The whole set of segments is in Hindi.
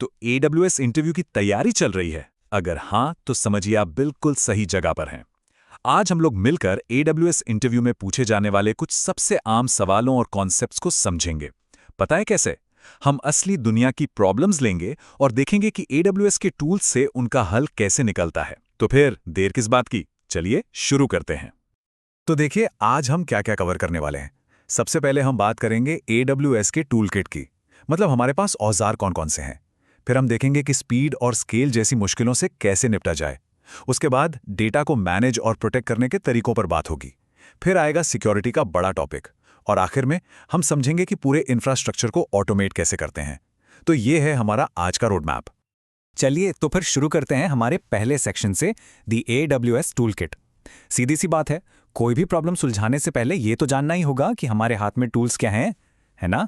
तो AWS इंटरव्यू की तैयारी चल रही है? अगर हाँ, तो समझिए आप बिल्कुल सही जगह पर हैं। आज हम लोग मिलकर AWS इंटरव्यू में पूछे जाने वाले कुछ सबसे आम सवालों और कॉन्सेप्ट्स को समझेंगे। पता है कैसे? हम असली दुनिया की प्रॉब्लम्स लेंगे और देखेंगे कि AWS के टूल्स से उनका हल कैसे निकलता है। तो फिर देर किस बात की? चलिए शुरू करते हैं। तो देखिए, आज हम क्या क्या कवर करने वाले हैं। सबसे पहले हम बात करेंगे AWS के टूल किट की, मतलब हमारे पास औजार कौन कौन से हैं। फिर हम देखेंगे कि स्पीड और स्केल जैसी मुश्किलों से कैसे निपटा जाए। उसके बाद डेटा को मैनेज और प्रोटेक्ट करने के तरीकों पर बात होगी। फिर आएगा सिक्योरिटी का बड़ा टॉपिक, और आखिर में हम समझेंगे कि पूरे इंफ्रास्ट्रक्चर को ऑटोमेट कैसे करते हैं। तो ये है हमारा आज का रोड मैप। चलिए तो फिर शुरू करते हैं हमारे पहले सेक्शन से, दी AWS टूल किट। सीधी सी बात है, कोई भी प्रॉब्लम सुलझाने से पहले ये तो जानना ही होगा कि हमारे हाथ में टूल्स क्या हैं, है ना?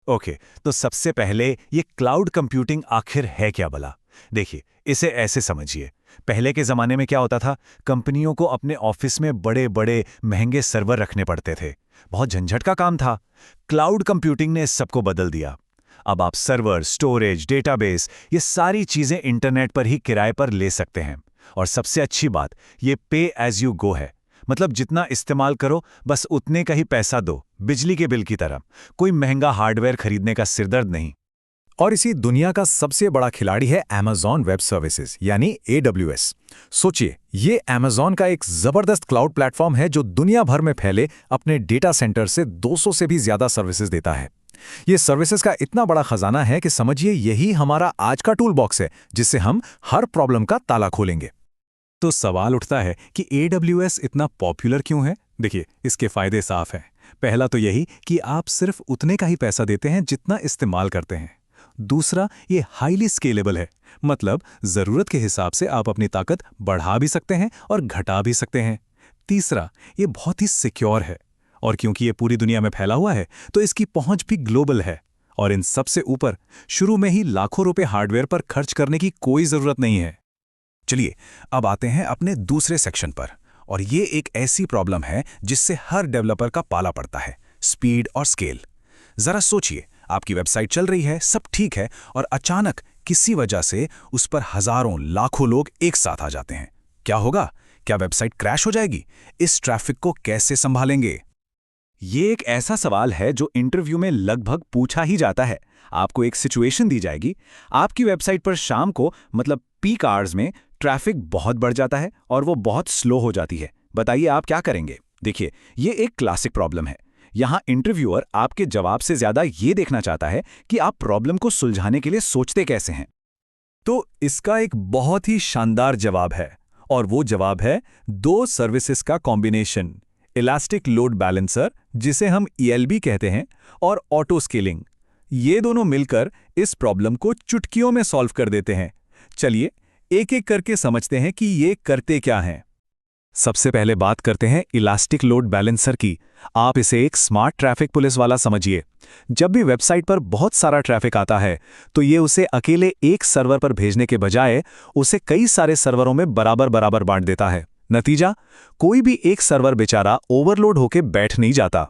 ओके, तो सबसे पहले ये क्लाउड कंप्यूटिंग आखिर है क्या भला? देखिए, इसे ऐसे समझिए। पहले के ज़माने में क्या होता था, कंपनियों को अपने ऑफिस में बड़े बड़े महंगे सर्वर रखने पड़ते थे। बहुत झंझट का काम था। क्लाउड कंप्यूटिंग ने इस सबको बदल दिया। अब आप सर्वर, स्टोरेज, डेटाबेस, ये सारी चीज़ें इंटरनेट पर ही किराए पर ले सकते हैं। और सबसे अच्छी बात, ये पे एज यू गो है। मतलब जितना इस्तेमाल करो बस उतने का ही पैसा दो, बिजली के बिल की तरह। कोई महंगा हार्डवेयर खरीदने का सिरदर्द नहीं। और इसी दुनिया का सबसे बड़ा खिलाड़ी है Amazon वेब सर्विसेज यानी AWS। सोचिए, ये Amazon का एक जबरदस्त क्लाउड प्लेटफॉर्म है जो दुनिया भर में फैले अपने डेटा सेंटर से 200 से भी ज्यादा सर्विसेज देता है। ये सर्विसेज का इतना बड़ा खजाना है कि समझिए यही हमारा आज का टूल बॉक्स है, जिससे हम हर प्रॉब्लम का ताला खोलेंगे। तो सवाल उठता है कि AWS इतना पॉपुलर क्यों है? देखिए, इसके फायदे साफ हैं। पहला तो यही कि आप सिर्फ उतने का ही पैसा देते हैं जितना इस्तेमाल करते हैं। दूसरा, ये हाईली स्केलेबल है, मतलब ज़रूरत के हिसाब से आप अपनी ताकत बढ़ा भी सकते हैं और घटा भी सकते हैं। तीसरा, ये बहुत ही सिक्योर है, और क्योंकि ये पूरी दुनिया में फैला हुआ है तो इसकी पहुंच भी ग्लोबल है। और इन सबसे ऊपर, शुरू में ही लाखों रुपए हार्डवेयर पर खर्च करने की कोई ज़रूरत नहीं है। चलिए अब आते हैं अपने दूसरे सेक्शन पर, और ये एक ऐसी प्रॉब्लम है जिससे हर डेवलपर का पाला पड़ता है, स्पीड और स्केल। जरा सोचिए, आपकी वेबसाइट चल रही है, सब ठीक है, और अचानक किसी वजह से उस पर हजारों लाखों लोग एक साथ आ जाते हैं। क्या होगा? क्या वेबसाइट क्रैश हो जाएगी? इस ट्रैफिक को कैसे संभालेंगे? ये एक ऐसा सवाल है जो इंटरव्यू में लगभग पूछा ही जाता है। आपको एक सिचुएशन दी जाएगी, आपकी वेबसाइट पर शाम को, मतलब पीक आवर्स में ट्रैफिक बहुत बढ़ जाता है और वो बहुत स्लो हो जाती है। बताइए आप क्या करेंगे? देखिए, ये एक क्लासिक प्रॉब्लम है। यहाँ इंटरव्यूअर आपके जवाब से ज्यादा ये देखना चाहता है कि आप प्रॉब्लम को सुलझाने के लिए सोचते कैसे हैं। तो इसका एक बहुत ही शानदार जवाब है, और वो जवाब है दो सर्विसेज का कॉम्बिनेशन, इलास्टिक लोड बैलेंसर, जिसे हम ELB कहते हैं, और ऑटो स्केलिंग। ये दोनों मिलकर इस प्रॉब्लम को चुटकियों में सॉल्व कर देते हैं। चलिए एक एक करके समझते हैं कि ये करते क्या हैं। सबसे पहले बात करते हैं इलास्टिक लोड बैलेंसर की। आप इसे एक स्मार्ट ट्रैफिक पुलिस वाला समझिए। जब भी वेबसाइट पर बहुत सारा ट्रैफिक आता है तो ये उसे अकेले एक सर्वर पर भेजने के बजाय उसे कई सारे सर्वरों में बराबर बराबर बांट देता है। नतीजा, कोई भी एक सर्वर बेचारा ओवरलोड होकर बैठ नहीं जाता।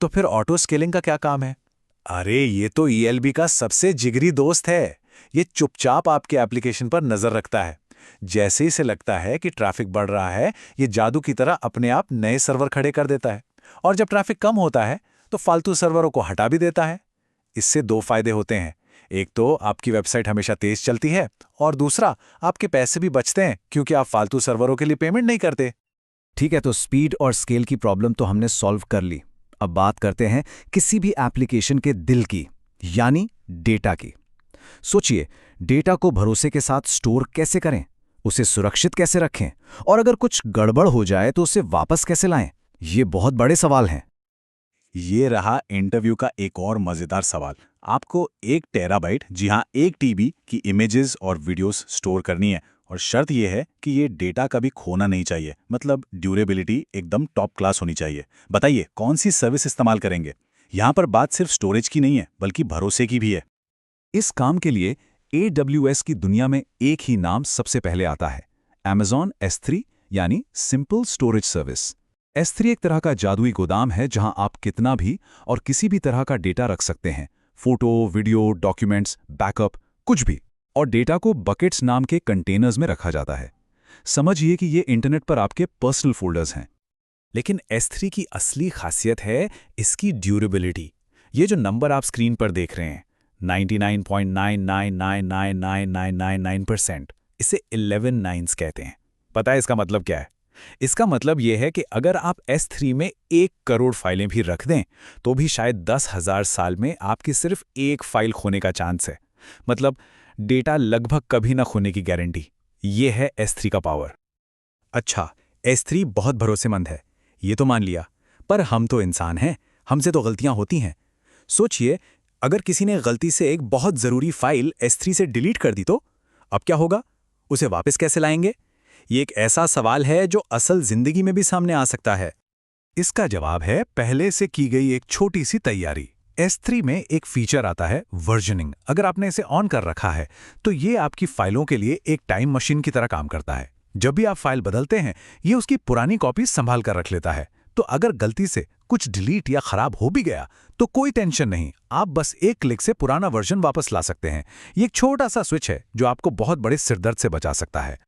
तो फिर ऑटो स्केलिंग का क्या काम है? अरे, ये तो ELB का सबसे जिगरी दोस्त है। ये चुपचाप आपके एप्लीकेशन पर नजर रखता है। जैसे ही से लगता है कि ट्रैफिक बढ़ रहा है, ये जादू की तरह अपने आप नए सर्वर खड़े कर देता है, और जब ट्रैफिक कम होता है तो फालतू सर्वरों को हटा भी देता है। इससे दो फायदे होते हैं। एक तो आपकी वेबसाइट हमेशा तेज चलती है, और दूसरा, आपके पैसे भी बचते हैं क्योंकि आप फालतू सर्वरों के लिए पेमेंट नहीं करते। ठीक है, तो स्पीड और स्केल की प्रॉब्लम तो हमने सॉल्व कर ली। अब बात करते हैं किसी भी एप्लीकेशन के दिल की, यानी डेटा की। सोचिए, डेटा को भरोसे के साथ स्टोर कैसे करें, उसे सुरक्षित कैसे रखें, और अगर कुछ गड़बड़ हो जाए तो उसे वापस कैसे लाएं? ये बहुत बड़े सवाल हैं। ये रहा इंटरव्यू का एक और मजेदार सवाल। आपको 1 टेराबाइट, जी हाँ 1 TB की इमेजेस और वीडियोस स्टोर करनी है, और शर्त यह है कि ये डेटा कभी खोना नहीं चाहिए, मतलब ड्यूरेबिलिटी एकदम टॉप क्लास होनी चाहिए। बताइए कौन सी सर्विस इस्तेमाल करेंगे? यहाँ पर बात सिर्फ स्टोरेज की नहीं है, बल्कि भरोसे की भी है। इस काम के लिए AWS की दुनिया में एक ही नाम सबसे पहले आता है, Amazon S3, यानी सिंपल स्टोरेज सर्विस। S3 एक तरह का जादुई गोदाम है जहां आप कितना भी और किसी भी तरह का डेटा रख सकते हैं। फोटो, वीडियो, डॉक्यूमेंट्स, बैकअप, कुछ भी, और डेटा को बकेट्स नाम के कंटेनर्स में रखा जाता है। समझिए कि ये इंटरनेट पर आपके पर्सनल फोल्डर्स हैं। लेकिन S3 की असली खासियत है इसकी ड्यूरेबिलिटी। ये जो नंबर आप स्क्रीन पर देख रहे हैं, 99.99999999%, इसे 11 नाइन्स कहते हैं। पता है इसका मतलब क्या है? इसका मतलब यह है कि अगर आप S3 में 1 करोड़ फाइलें भी रख दें, तो भी शायद 10,000 साल में आपकी सिर्फ एक फाइल खोने का चांस है। मतलब डेटा लगभग कभी ना खोने की गारंटी। ये है S3 का पावर। अच्छा, S3 बहुत भरोसेमंद है, ये तो मान लिया, पर हम तो इंसान हैं, हमसे तो गलतियां होती हैं। सोचिए, अगर किसी ने गलती से एक बहुत ज़रूरी फाइल S3 से डिलीट कर दी तो अब क्या होगा? उसे वापस कैसे लाएंगे? ये एक ऐसा सवाल है जो असल जिंदगी में भी सामने आ सकता है। इसका जवाब है पहले से की गई एक छोटी सी तैयारी। S3 में एक फीचर आता है वर्जनिंग। अगर आपने इसे ऑन कर रखा है तो ये आपकी फाइलों के लिए एक टाइम मशीन की तरह काम करता है। जब भी आप फाइल बदलते हैं, ये उसकी पुरानी कॉपी संभाल कर रख लेता है। तो अगर गलती से कुछ डिलीट या खराब हो भी गया तो कोई टेंशन नहीं, आप बस एक क्लिक से पुराना वर्जन वापस ला सकते हैं। ये एक छोटा सा स्विच है जो आपको बहुत बड़े सिरदर्द से बचा सकता है।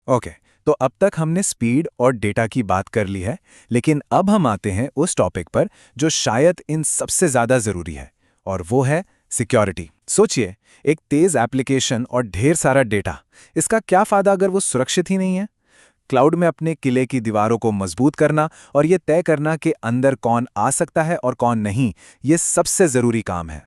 ओके, तो अब तक हमने स्पीड और डेटा की बात कर ली है, लेकिन अब हम आते हैं उस टॉपिक पर जो शायद इन सबसे ज़्यादा ज़रूरी है, और वो है सिक्योरिटी। सोचिए, एक तेज़ एप्लीकेशन और ढेर सारा डेटा, इसका क्या फ़ायदा अगर वो सुरक्षित ही नहीं है? क्लाउड में अपने किले की दीवारों को मजबूत करना और ये तय करना कि अंदर कौन आ सकता है और कौन नहीं, ये सबसे ज़रूरी काम है।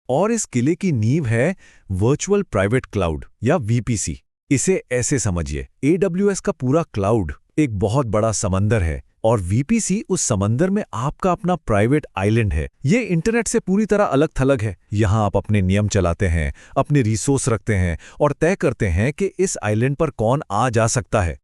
और इस किले की नींव है वर्चुअल प्राइवेट क्लाउड या VPC। इसे ऐसे समझिए, AWS का पूरा क्लाउड एक बहुत बड़ा समंदर है और VPC उस समंदर में आपका अपना प्राइवेट आइलैंड है। ये इंटरनेट से पूरी तरह अलग थलग है। यहाँ आप अपने नियम चलाते हैं, अपने रिसोर्स रखते हैं और तय करते हैं कि इस आइलैंड पर कौन आ जा सकता है।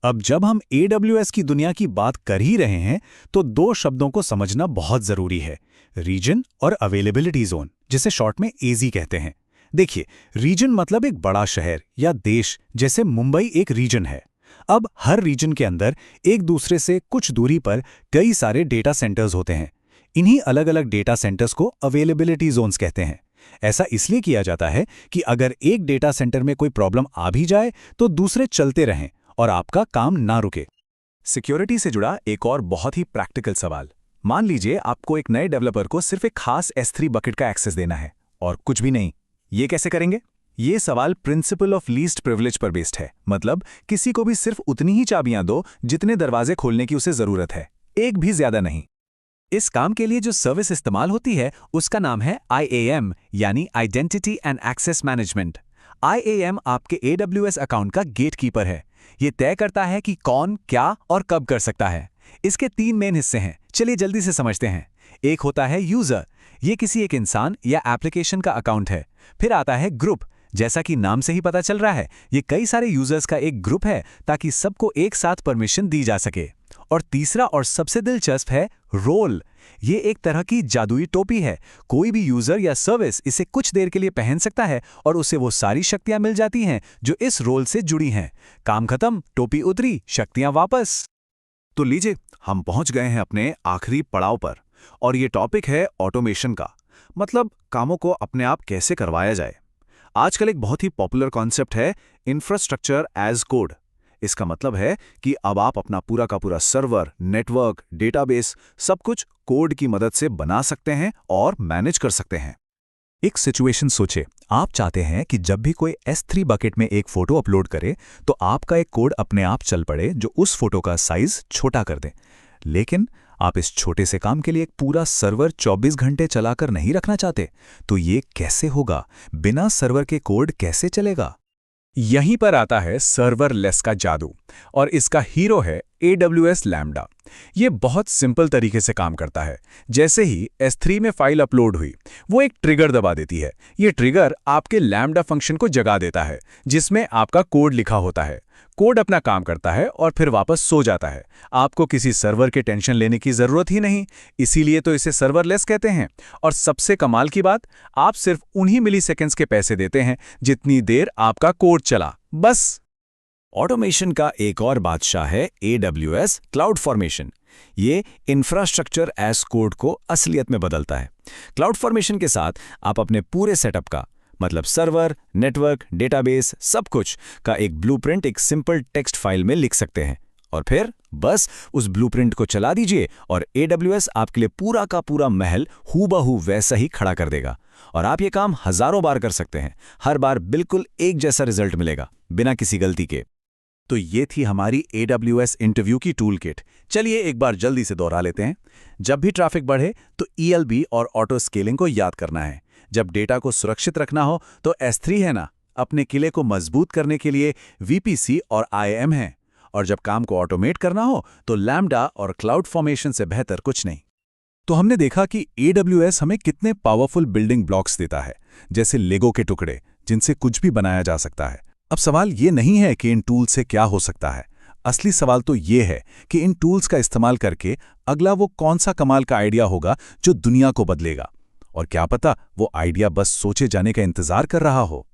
अब जब हम AWS की दुनिया की बात कर ही रहे हैं तो दो शब्दों को समझना बहुत जरूरी है, रीजन और अवेलेबिलिटी जोन, जिसे शॉर्ट में AZ कहते हैं। देखिए, रीजन मतलब एक बड़ा शहर या देश, जैसे मुंबई एक रीजन है। अब हर रीजन के अंदर एक दूसरे से कुछ दूरी पर कई सारे डेटा सेंटर्स होते हैं। इन्हीं अलग अलग डेटा सेंटर्स को अवेलेबिलिटी जोन्स कहते हैं। ऐसा इसलिए किया जाता है कि अगर एक डेटा सेंटर में कोई प्रॉब्लम आ भी जाए तो दूसरे चलते रहें और आपका काम ना रुके। सिक्योरिटी से जुड़ा एक और बहुत ही प्रैक्टिकल सवाल। मान लीजिए आपको एक नए डेवलपर को सिर्फ एक खास S3 बकेट का एक्सेस देना है और कुछ भी नहीं। ये कैसे करेंगे? ये सवाल प्रिंसिपल ऑफ लीस्ट प्रिविलेज पर बेस्ड है। मतलब किसी को भी सिर्फ उतनी ही चाबियां दो जितने दरवाजे खोलने की उसे जरूरत है, एक भी ज्यादा नहीं। इस काम के लिए जो सर्विस इस्तेमाल होती है उसका नाम है IAM, यानी identity and access management. IAM आपके AWS अकाउंट का गेटकीपर है। ये तय करता है कि कौन, क्या और कब कर सकता है। इसके 3 मेन हिस्से हैं, चलिए जल्दी से समझते हैं। एक होता है यूजर, ये किसी एक इंसान या एप्लीकेशन का अकाउंट है। फिर आता है ग्रुप, जैसा कि नाम से ही पता चल रहा है, ये कई सारे यूजर्स का एक ग्रुप है ताकि सबको एक साथ परमिशन दी जा सके। और तीसरा और सबसे दिलचस्प है रोल। ये एक तरह की जादुई टोपी है। कोई भी यूजर या सर्विस इसे कुछ देर के लिए पहन सकता है और उसे वो सारी शक्तियां मिल जाती हैं जो इस रोल से जुड़ी हैं। काम खत्म, टोपी उतरी, शक्तियां वापस। तो लीजिए, हम पहुंच गए हैं अपने आखिरी पड़ाव पर, और ये टॉपिक है ऑटोमेशन का। मतलब कामों को अपने आप कैसे करवाया जाए। आजकल एक बहुत ही पॉपुलर कॉन्सेप्ट है इंफ्रास्ट्रक्चर एज कोड। इसका मतलब है कि अब आप अपना पूरा का पूरा सर्वर, नेटवर्क, डेटाबेस, सब कुछ कोड की मदद से बना सकते हैं और मैनेज कर सकते हैं। एक सिचुएशन सोचे, आप चाहते हैं कि जब भी कोई S3 बकेट में एक फोटो अपलोड करे तो आपका एक कोड अपने आप चल पड़े जो उस फोटो का साइज छोटा कर दे। लेकिन आप इस छोटे से काम के लिए एक पूरा सर्वर 24 घंटे चलाकर नहीं रखना चाहते, तो ये कैसे होगा? बिना सर्वर के कोड कैसे चलेगा? यहीं पर आता है सर्वरलेस का जादू, और इसका हीरो है AWS लैम्बडा। ये बहुत सिंपल तरीके से काम करता है। जैसे ही S3 में फाइल अपलोड हुई, वो एक ट्रिगर दबा देती है। ये ट्रिगर आपके लैम्बडा फंक्शन को जगा देता है, जिसमें आपका कोड लिखा होता है। कोड अपना काम करता है और फिर वापस सो जाता है। आपको किसी सर्वर के टेंशन लेने की जरूरत ही नहीं, इसीलिए तो इसे सर्वरलेस कहते हैं। और सबसे कमाल की बात, आप सिर्फ उन्हीं मिलीसेकंड्स के पैसे देते हैं जितनी देर आपका कोड चला, बस। ऑटोमेशन का एक और बादशाह है AWS क्लाउडफॉर्मेशन। ये इंफ्रास्ट्रक्चर एज कोड को असलियत में बदलता है। क्लाउडफॉर्मेशन के साथ आप अपने पूरे सेटअप का, मतलब सर्वर, नेटवर्क, डेटाबेस, सब कुछ का एक ब्लूप्रिंट एक सिंपल टेक्स्ट फाइल में लिख सकते हैं। और फिर बस उस ब्लूप्रिंट को चला दीजिए और AWS आपके लिए पूरा का पूरा महल हूबहू वैसा ही खड़ा कर देगा। और आप ये काम हजारों बार कर सकते हैं, हर बार बिल्कुल एक जैसा रिजल्ट मिलेगा, बिना किसी गलती के। तो ये थी हमारी AWS इंटरव्यू की टूल किट। चलिए एक बार जल्दी से दोहरा लेते हैं। जब भी ट्रैफिक बढ़े तो ELB और ऑटो स्केलिंग को याद करना है। जब डेटा को सुरक्षित रखना हो तो S3 है ना, अपने किले को मजबूत करने के लिए VPC और IAM है। और जब काम को ऑटोमेट करना हो तो लैम्डा और क्लाउड फॉर्मेशन से बेहतर कुछ नहीं। तो हमने देखा कि AWS हमें कितने पावरफुल बिल्डिंग ब्लॉक्स देता है, जैसे लेगो के टुकड़े जिनसे कुछ भी बनाया जा सकता है। अब सवाल ये नहीं है कि इन टूल्स से क्या हो सकता है, असली सवाल तो ये है कि इन टूल्स का इस्तेमाल करके अगला वो कौन सा कमाल का आइडिया होगा जो दुनिया को बदलेगा। और क्या पता वो आइडिया बस सोचे जाने का इंतजार कर रहा हो।